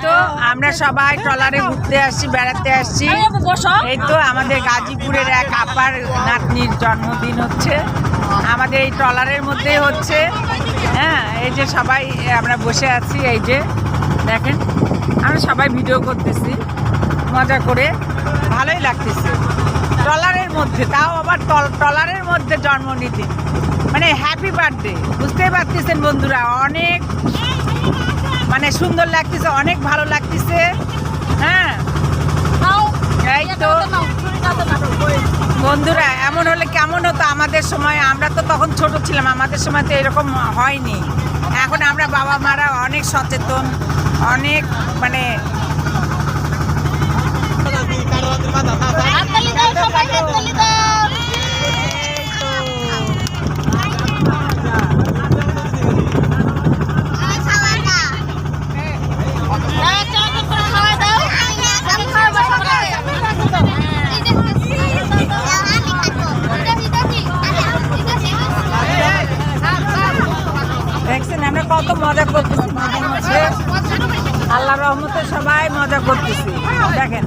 তো আমরা সবাই ট্রলারে ঘুরতে আসছি, বেড়াতে আসছি। এই তো আমাদের গাজীপুরের এক আপার নাতনির জন্মদিন হচ্ছে, আমাদের এই ট্রলারের মধ্যেই হচ্ছে। হ্যাঁ, এই যে সবাই আমরা বসে আছি, এই যে দেখেন আমরা সবাই ভিডিও করতেছি মজা করে, ভালোই লাগতেছে। ট্রলারের মধ্যে, তাও আবার ট্রলারের মধ্যে জন্মদিন, মানে হ্যাপি বার্থডে। বুঝতেই পারতেছেন বন্ধুরা, অনেক মানে সুন্দর লাগতেছে, অনেক ভালো লাগতেছে। হ্যাঁ, এই তো বন্ধুরা, এমন হলে কেমন হতো আমাদের সময়? আমরা তো তখন ছোট ছিলাম, আমাদের সময় তো এরকম হয়নি। এখন আমরা বাবা মারা অনেক সচেতন, অনেক মানে দেখছেন আমরা কত মজা করতেছি, আল্লাহ রহমতে সবাই মজা করতেছি। দেখেন